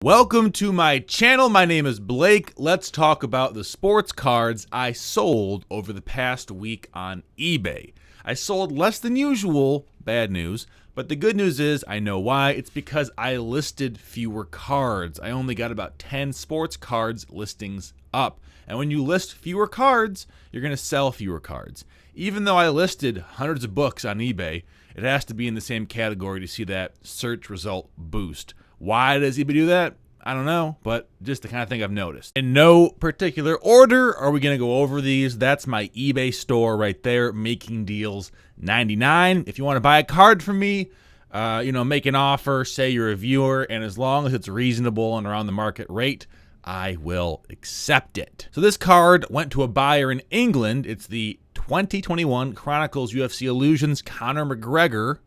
Welcome to my channel. My name is Blake. Let's talk about the sports cards I sold over the past week on eBay. I sold less than usual, bad news, but the good news is I know why. It's because I listed fewer cards. I only got about 10 sports cards listings up. And when you list fewer cards, you're going to sell fewer cards. Even though I listed hundreds of books on eBay, it has to be in the same category to see that search result boost. Why does eBay do that? I don't know, but just the kind of thing I've noticed. In no particular order are we going to go over these. That's my eBay store right there, Making Deals 99. If you want to buy a card from me, make an offer, say you're a viewer, and as long as it's reasonable and around the market rate, I will accept it. So this card went to a buyer in England. It's the 2021 Chronicles UFC Illusions Conor McGregor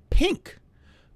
pink.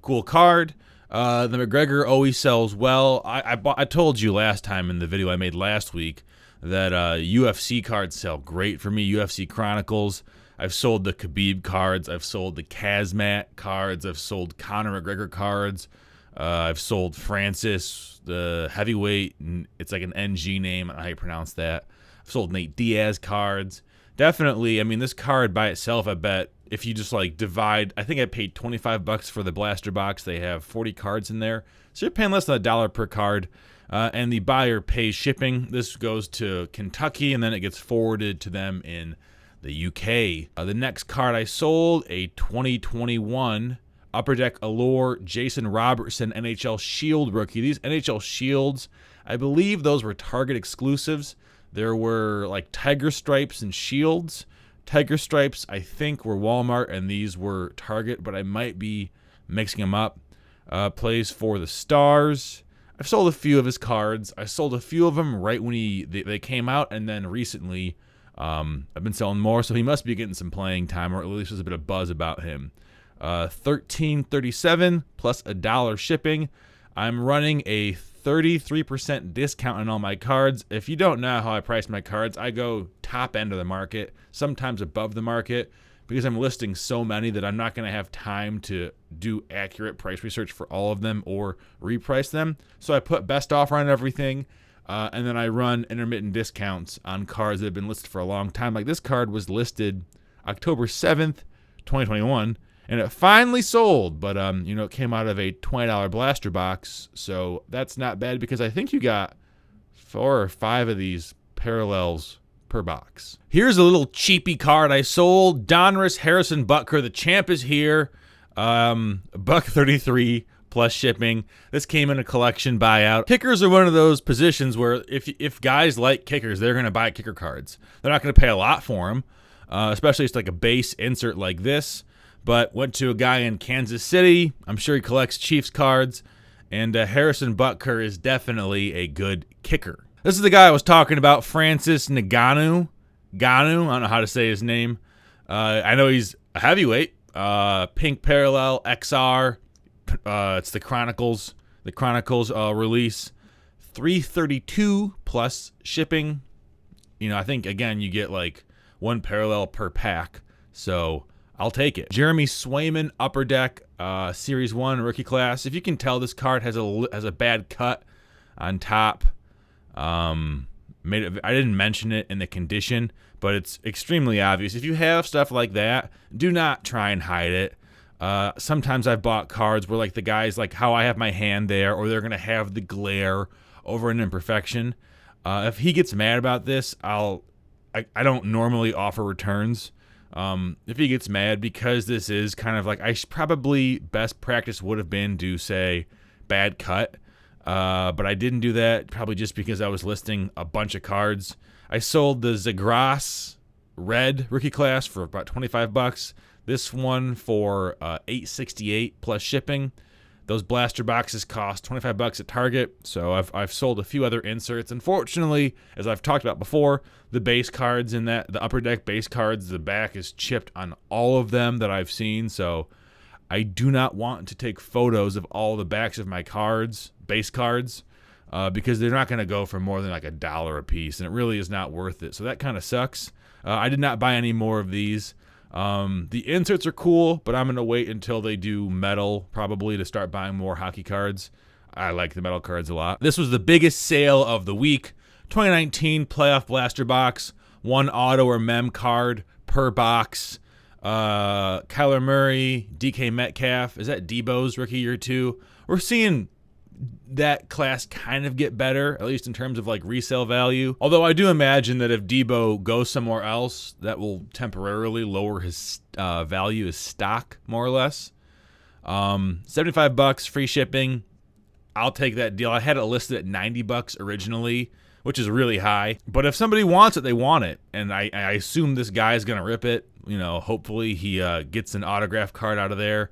Cool card. The McGregor always sells well. I told you last time in the video I made last week that UFC cards sell great for me. UFC Chronicles. I've sold the Khabib cards. I've sold the Kazmat cards. I've sold Conor McGregor cards. I've sold Francis, the heavyweight. It's like an NG name. I don't know how you pronounce that. I've sold Nate Diaz cards. Definitely, I mean, this card by itself, I bet, if you just like divide, I think I paid $25 for the blaster box. They have 40 cards in there. So you're paying less than $1 per card. And the buyer pays shipping. This goes to Kentucky, and then it gets forwarded to them in the UK. The next card I sold, a 2021 Upper Deck Allure Jason Robertson NHL Shield rookie. These NHL Shields, I believe those were Target exclusives. There were like Tiger Stripes and Shields. Tiger Stripes, I think, were Walmart, and these were Target, but I might be mixing them up. Plays for the Stars. I've sold a few of his cards. I sold a few of them right when they came out, and then recently I've been selling more, so he must be getting some playing time, or at least there's a bit of buzz about him. $13.37 plus $1 shipping. I'm running a 33% discount on all my cards. If you don't know how I price my cards, I go top end of the market, sometimes above the market, because I'm listing so many that I'm not going to have time to do accurate price research for all of them or reprice them. So I put best offer on everything, and then I run intermittent discounts on cards that have been listed for a long time. Like this card was listed October 7th, 2021. And it finally sold, but it came out of a $20 blaster box, so that's not bad because I think you got 4 or 5 of these parallels per box. Here's a little cheapy card I sold. Donruss Harrison Butker, the champ is here. $1.33 plus shipping. This came in a collection buyout. Kickers are one of those positions where if guys like kickers, they're going to buy kicker cards. They're not going to pay a lot for them, especially it's like a base insert like this. But went to a guy in Kansas City. I'm sure he collects Chiefs cards. And Harrison Butker is definitely a good kicker. This is the guy I was talking about, Francis Ngannou. I don't know how to say his name. I know he's a heavyweight. Pink Parallel XR. It's the Chronicles. The Chronicles release. $332 plus shipping. I think, again, you get like 1 parallel per pack. So I'll take it. Jeremy Swayman, Upper Deck, Series 1, Rookie Class. If you can tell, this card has a bad cut on top. I didn't mention it in the condition, but it's extremely obvious. If you have stuff like that, do not try and hide it. Sometimes I've bought cards where like the guys, like how I have my hand there, or they're going to have the glare over an imperfection. If he gets mad about this, I don't normally offer returns. If he gets mad, because this is kind of like, probably best practice would have been to say bad cut, but I didn't do that, probably just because I was listing a bunch of cards. I sold the Zagras Red Rookie Class for about $25. This one for $8.68 plus shipping. Those blaster boxes cost $25 at Target, so I've sold a few other inserts. Unfortunately, as I've talked about before, the base cards in the Upper Deck base cards, the back is chipped on all of them that I've seen, so I do not want to take photos of all the backs of my cards, base cards, because they're not going to go for more than like $1 a piece, and it really is not worth it. So that kind of sucks. I did not buy any more of these. The inserts are cool, but I'm going to wait until they do metal probably to start buying more hockey cards. I like the metal cards a lot. This was the biggest sale of the week. 2019 Playoff Blaster Box. 1 auto or mem card per box. Kyler Murray, DK Metcalf. Is that Debo's rookie year 2? We're seeing that class kind of get better, at least in terms of like resale value. Although I do imagine that if Debo goes somewhere else, that will temporarily lower his value as stock, more or less. $75, free shipping. I'll take that deal. I had it listed at $90 originally, which is really high. But if somebody wants it, they want it. And I assume this guy's going to rip it. You know, hopefully he gets an autograph card out of there.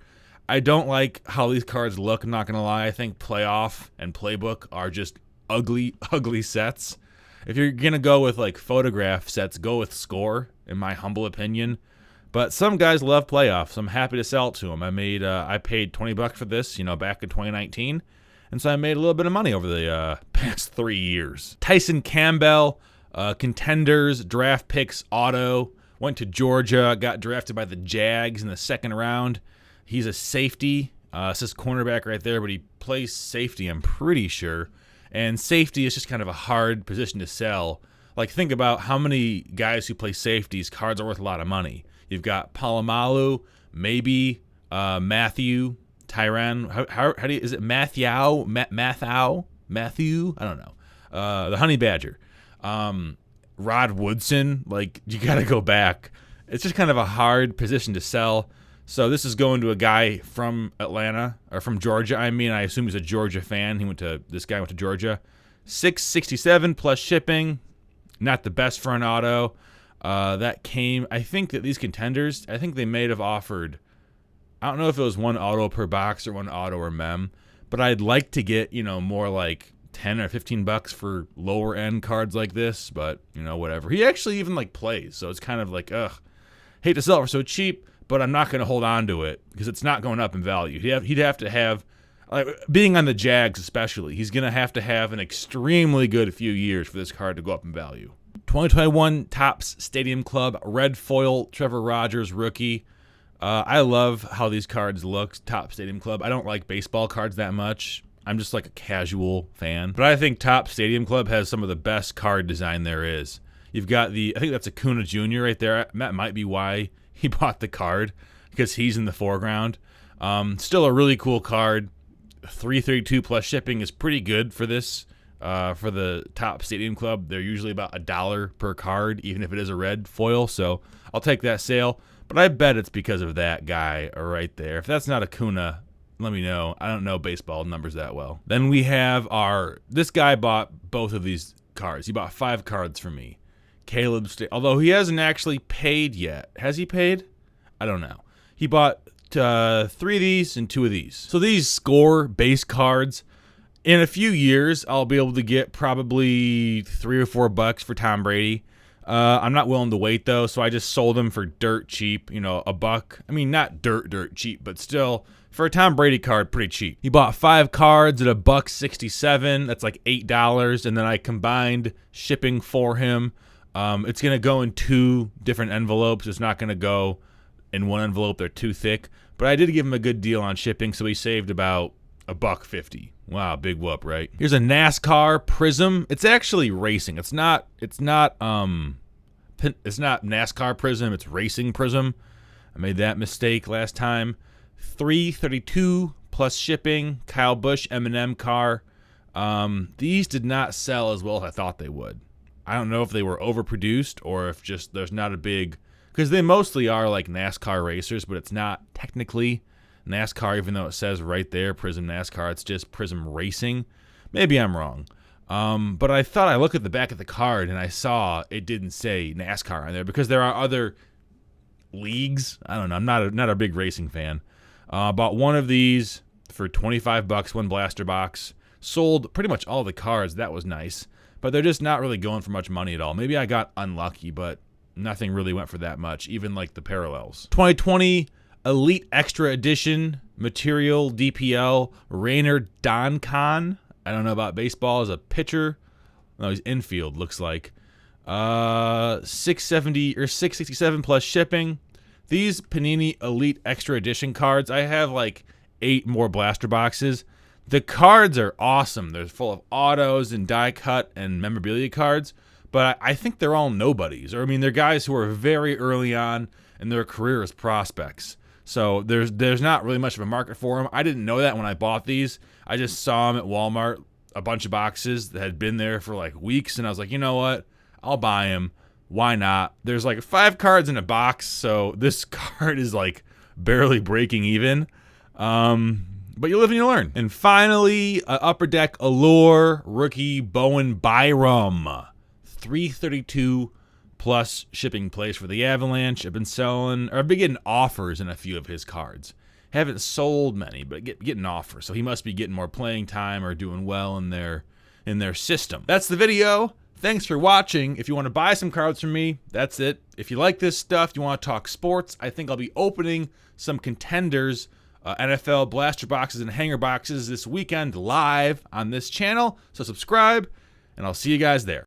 I don't like how these cards look, I'm not going to lie. I think Playoff and Playbook are just ugly, ugly sets. If you're going to go with like photograph sets, go with Score, in my humble opinion. But some guys love Playoff, so I'm happy to sell it to them. I paid $20 for this, back in 2019. And so I made a little bit of money over the past 3 years. Tyson Campbell, Contenders, draft picks, auto. Went to Georgia, got drafted by the Jags in the 2nd round. He's a safety. It says cornerback right there, but he plays safety, I'm pretty sure. And safety is just kind of a hard position to sell. Like, think about how many guys who play safeties, cards are worth a lot of money. You've got Palomalu, maybe Matthew, Tyrann. How do you, is it Matthew? Matthew? I don't know. The Honey Badger. Rod Woodson. Like, you got to go back. It's just kind of a hard position to sell. So this is going to a guy from Atlanta, or from Georgia. I assume he's a Georgia fan. This guy went to Georgia. $667 plus shipping. Not the best for an auto. That came, I think that these Contenders, I think they may have offered, I don't know if it was 1 auto per box or 1 auto or mem, but I'd like to get, more like $10 or $15 for lower end cards like this, but whatever. He actually even like plays, so it's kind of like, hate to sell it for so cheap, but I'm not going to hold on to it because it's not going up in value. He'd have to have, like, being on the Jags especially, he's going to have an extremely good few years for this card to go up in value. 2021 Topps Stadium Club red foil Trevor Rogers rookie. I love how these cards look. Topps Stadium Club. I don't like baseball cards that much. I'm just like a casual fan. But I think Topps Stadium Club has some of the best card design there is. You've got I think that's Acuna Jr. right there. That might be why he bought the card, because he's in the foreground. Still a really cool card. $332 plus shipping is pretty good for this. For the Topps Stadium Club, they're usually about $1 per card, even if it is a red foil. So I'll take that sale. But I bet it's because of that guy right there. If that's not Acuna, let me know. I don't know baseball numbers that well. Then we have this guy bought both of these cards. He bought 5 cards for me. Caleb, although he hasn't actually paid yet. Has he paid? I don't know. He bought 3 of these and 2 of these. So these Score base cards, in a few years, I'll be able to get probably $3 or $4 for Tom Brady. I'm not willing to wait, though, so I just sold them for dirt cheap, $1. I mean, not dirt cheap, but still, for a Tom Brady card, pretty cheap. He bought 5 cards at $1.67. That's like $8, and then I combined shipping for him. It's going to go in 2 different envelopes. It's not going to go in 1 envelope. They're too thick. But I did give him a good deal on shipping, so he saved about $1.50. Wow, big whoop, right? Here's a NASCAR Prism. It's actually racing. It's not NASCAR Prism. It's Racing Prism. I made that mistake last time. $332 plus shipping. Kyle Busch M&M car. These did not sell as well as I thought they would. I don't know if they were overproduced or if just there's not a big, because they mostly are like NASCAR racers, but it's not technically NASCAR, even though it says right there Prism NASCAR. It's just Prism Racing. Maybe I'm wrong. But I thought I looked at the back of the card and I saw it didn't say NASCAR on there, because there are other leagues. I don't know. I'm not a big racing fan. Bought 1 of these for $25, 1 blaster box. Sold pretty much all the cards. That was nice. But they're just not really going for much money at all. Maybe I got unlucky, but nothing really went for that much, even like the parallels. 2020 Elite Extra Edition Material DPL Rainer Doncon. I don't know about baseball. As a pitcher. No, he's infield, looks like. $670 or $667 plus shipping. These Panini Elite Extra Edition cards, I have like 8 more blaster boxes. The cards are awesome. They're full of autos and die cut and memorabilia cards, but I think they're all nobodies. Or I mean, they're guys who are very early on in their career as prospects. So there's not really much of a market for them. I didn't know that when I bought these. I just saw them at Walmart, a bunch of boxes that had been there for like weeks, and I was like, you know what? I'll buy them. Why not? There's like 5 cards in a box, so this card is like barely breaking even. But you live and you learn. And finally, Upper Deck Allure rookie Bowen Byram, 332 plus shipping place for the Avalanche. I've been getting offers in a few of his cards. Haven't sold many, but getting offers. So he must be getting more playing time or doing well in their system. That's the video. Thanks for watching. If you want to buy some cards from me, that's it. If you like this stuff, you want to talk sports, I think I'll be opening some contenders, NFL blaster boxes and hanger boxes this weekend live on this channel. So subscribe, and I'll see you guys there.